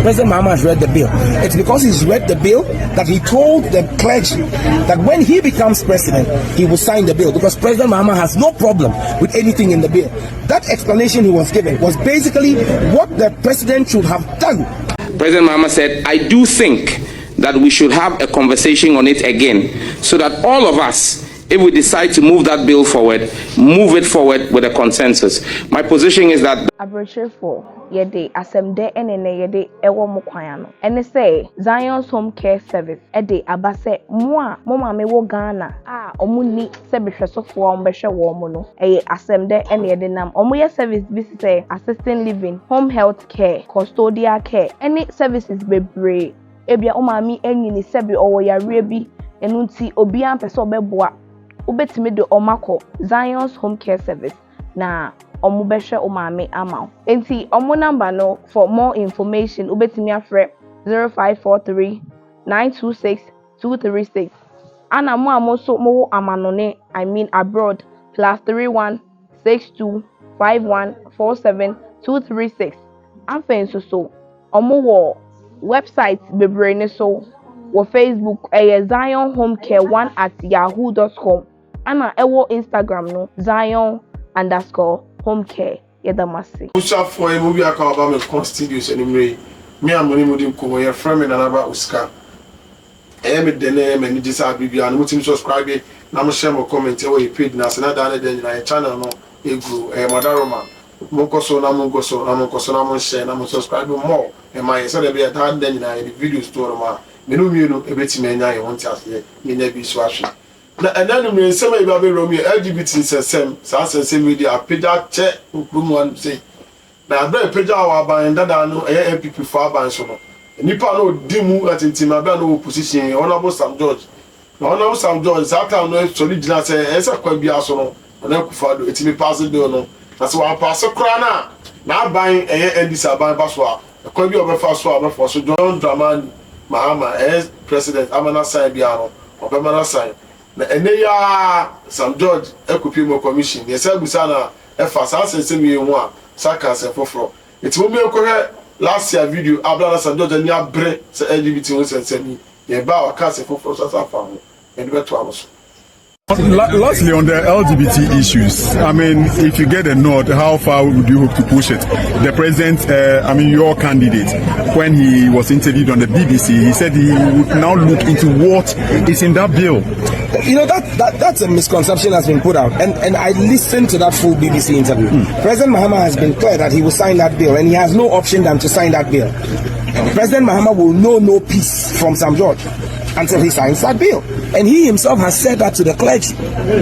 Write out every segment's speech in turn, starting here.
President Mahama has read the bill. It's because he's read the bill that he told the clergy that when he becomes president, he will sign the bill, because President Mahama has no problem with anything in the bill. That explanation he was given was basically what the president should have done. President Mahama said, I do think that we should have a conversation on it again, so that all of us, if we decide to move that bill forward, move it forward with a consensus. My position is that for yede asemde enene yede ewo mukwano ene say Zion's home care service ede abase mo mama wo Ghana omuni se behwesofo ombehwe wo mo no asemde ene yede nam omoye service bi say assisting living, home health care, custodial care, any services bebre ebia omami enyini sebi owo yare bi enu nti obi ampese obeboa ubetimi de omako Zion's home care service na omubeshe umami amount. Enti omu number no for more information ubetimi afre 0543 926 236. Ana mo amoso mo amanone I mean abroad +31 62 51 47 236. Afen so omu wo website bebrene so wo Facebook Zion Home Care 1 at yahoo.com. Ana ewo Instagram no Zion_home care yedamasi. Usha for a movie about me constitution anyway. Me and money mudim ko ye friend me na ba Oscar. Me dene me ni disa bibia no mutim subscribe na mo share mo comment e we page na se na da na den na channel no egu madaroma. Mo koso na mo koso na mo koso na mo share na mo subscribe more. E my say dey be that den na the videos to ma. Me no mienu e betime nya ye won ti ase ye na bi so ahwe. Na enanu me nsem e ba be romi LGBT sesem sa sesem media page che okrum wan say na abra page awa ban dada no e MPP for aban so no nipa no dimu atintima abra no opposition honorable Sam George na honorable Sam George that time no solid na say esa kwa bia so no na kufado etimi pass do no na so wan pass kra na aban NDC aban ba so a kwa bia obefa so abefa so John Dramani Mahama president amana sign bia no obemana sign na eneya Sam George ekupi mo commission yesa busa na efa sansem ye ho a saka se foforo eti mo me ko last year video abla Sam George ni abre se LGBT ho sensemi ye ba wa ka se foforo sasa fa ho e de beto amoso. Lastly, on the LGBT issues, I mean, if you get a nod, how far would you hope to push it? The president, your candidate, when he was interviewed on the BBC, he said he would now look into what is in that bill. You know, that's a misconception that's been put out. And I listened to that full BBC interview. President Mahama has been clear that he will sign that bill, and he has no option than to sign that bill. President Mahama will know no peace from Sam George until he signs that bill. And he himself has said that to the clergy,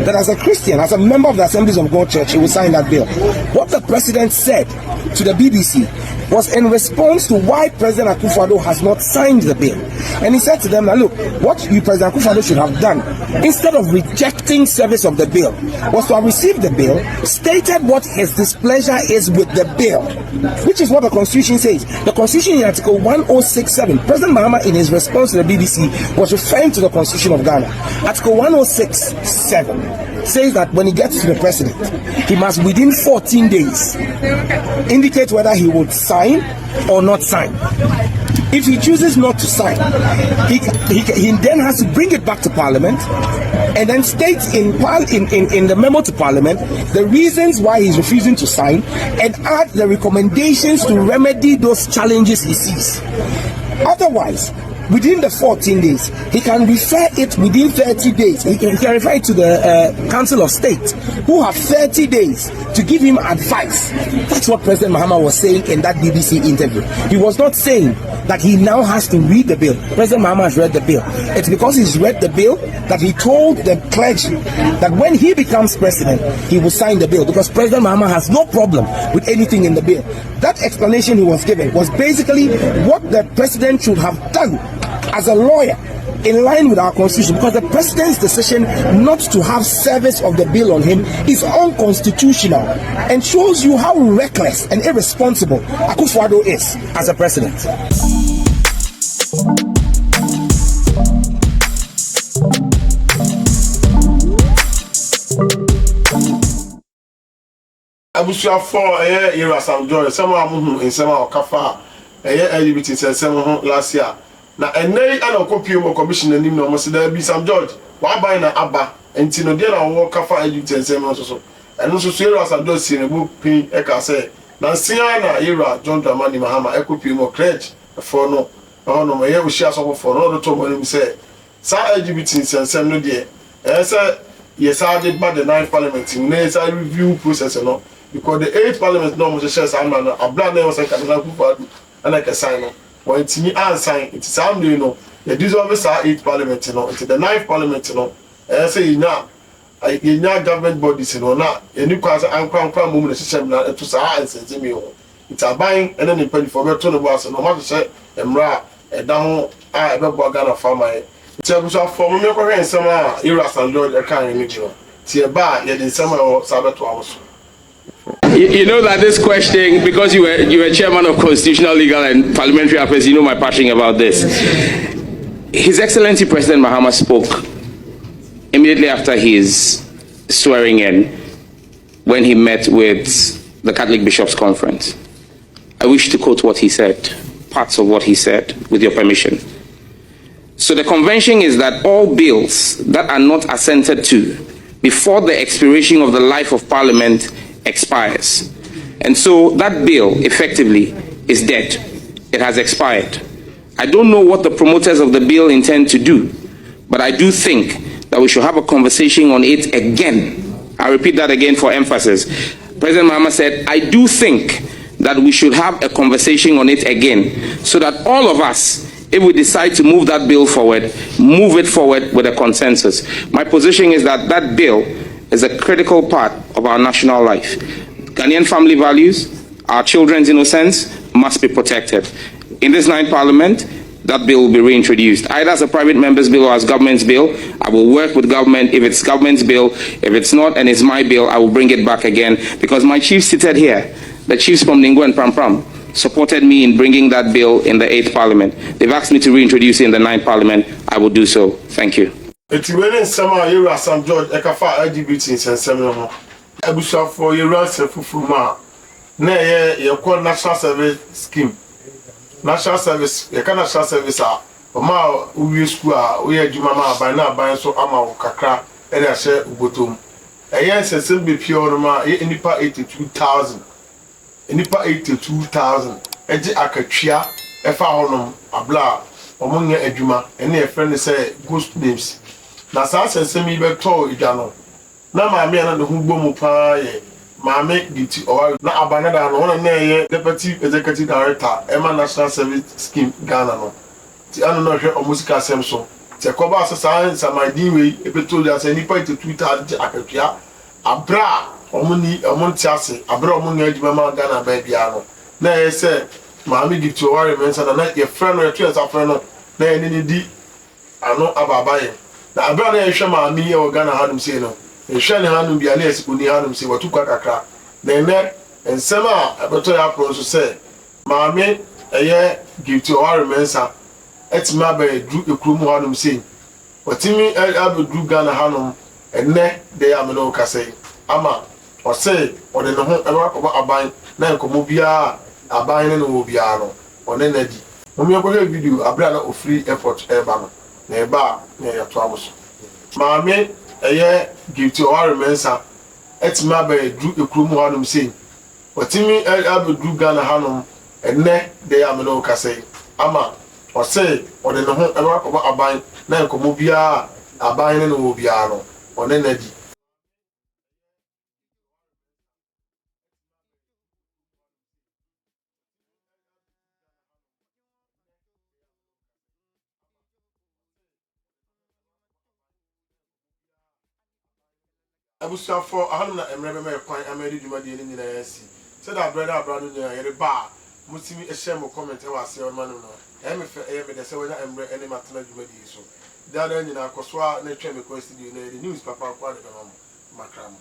that as a Christian, as a member of the Assemblies of God Church, he will sign that bill. What the president said to the BBC was in response to why President Akufo-Addo has not signed the bill. And he said to them, now look, what you, President Akufo-Addo, should have done, instead of rejecting service of the bill, was to have received the bill, stated what his displeasure is with the bill, which is what the Constitution says. The Constitution in Article 1067, President Mahama, in his response to the BBC, was referring to the Constitution of Ghana. Article 1067 says that when he gets to the president, he must within 14 days indicate whether he would sign or not sign. If he chooses not to sign, he then has to bring it back to Parliament and then state in the memo to Parliament the reasons why he's refusing to sign and add the recommendations to remedy those challenges he sees. Otherwise, within the 14 days, he can refer it within 30 days. He can refer it to the Council of State, who have 30 days to give him advice. That's what President Mahama was saying in that BBC interview. He was not saying that he now has to read the bill. President Mahama has read the bill. It's because he's read the bill that he told the clergy that when he becomes president, he will sign the bill, because President Mahama has no problem with anything in the bill. That explanation he was given was basically what the president should have done as a lawyer, in line with our constitution, because the president's decision not to have service of the bill on him is unconstitutional and shows you how reckless and irresponsible Akufo-Addo is as a president. Abusuafo Sam George, some of them in some of Kafa. LGBT sensem last year na enei ana okopie mo commissioner nim no mo se da bi Sam George wa ban na aba enti no de na wo kafa LGBT sensem no so eno so era Sam George si ne bu pin e ka se na nsia na era John Dramani Mahama ekopie mo crèche for no no me ye wo shia so for no to mo nim se sa LGBT sensem no de say yes I did by the 9th parliament in a review process no because the 8th parliament no mo share some man a plan na was say Kaduna Kufa and I can sign no when timi an sign it sound you know the dissolve sa 8th parliament no it's the 9th parliament no say you nya government bodies no na any kwase ankwa mo na system na to sa answer me o it's a buying and then pay for better no boss no ma say emra e da ho a e be bo Ghana farmer so for me ko hwen sama era Sam George kan ni jino tie ba ye din sama o sabeto awoso. You know that this question, because you were chairman of Constitutional, Legal and Parliamentary Affairs, you know my passion about this. His Excellency President Mahama spoke immediately after his swearing in when he met with the Catholic Bishops' Conference. I wish to quote what he said, parts of what he said, with your permission. So the convention is that all bills that are not assented to before the expiration of the life of Parliament expires. And so that bill effectively is dead. It has expired. I don't know what the promoters of the bill intend to do, but I do think that we should have a conversation on it again. I repeat that again for emphasis. President Mahama said, I do think that we should have a conversation on it again so that all of us, if we decide to move that bill forward, move it forward with a consensus. My position is that that bill is a critical part of our national life. Ghanaian family values, our children's innocence must be protected. In this 9th Parliament, that bill will be reintroduced, either as a private member's bill or as government's bill. I will work with government. If it's government's bill, if it's not and it's my bill, I will bring it back again, because my chiefs seated here, the chiefs from Ningo and Pram, supported me in bringing that bill in the 8th Parliament. They've asked me to reintroduce it in the 9th Parliament. I will do so. Thank you. It's when summer you are Sam George Ekafa LGBT and Seminole. Ebusha for your ransom for nay, your call national service scheme. National service, a national service are Ma Uwe School, we are Jumama by now buying so Ama Kakra, and I share Ubotum. A yes, and simply pure ma, Nipa 82,000. Nipa 82,000. Eji Akachia, Efa Honum, Abla, among your Ejuma, and their friend say ghost names. Na saa sesemi be to idano na maame na de hugbo mu pa ye maame Gifty Oware na abanada no na ye deputy executive director Emma National Service Scheme Ghana no ti anu no hwe omusika sem so ti koba asesa samadi we ebeto ya se nipa 22,000 akatua abra omunti ase abra omunni adwuma ma Ghana ba bia no na ye se maame Gifty Oware mensa na ye friend no ye twa sa friend no na ye ni di ano ababaye na abra na ehwe ma mi e Ghana hanum sei no ehwe ne hanum bia na esikuni hanum sei watu kwa kakra na ene ensem a abeto ya pro so se maame eye Gifty Oware mensa etima ba edu ekrum hanum sei watimi abedu Ghana hanum enne de ya me no kasei ama o se o de no ho ewa ko aban na enkomo bia aban ne no bia no one na di mo mi ko video abra na ofri airport eba no na eba na ya to amuso maame eye Gifty Oware mensa etima ba edu ekrum hanum sei watimi abedu Ghana hanum enne de ya me no kasei ama o se o de no ho ewa ko aban na enkomo bia aban ne no bia no one na di Abusa for Ahana and Rebbe Pine, I made you my dear in the AC. Said our brother, near bar. Musimi a shame of comment. I was your man. I'm a fair aim and the 7 and any matter you may so. That end in our Coswa, nature requested you the newspaper, quite a macram.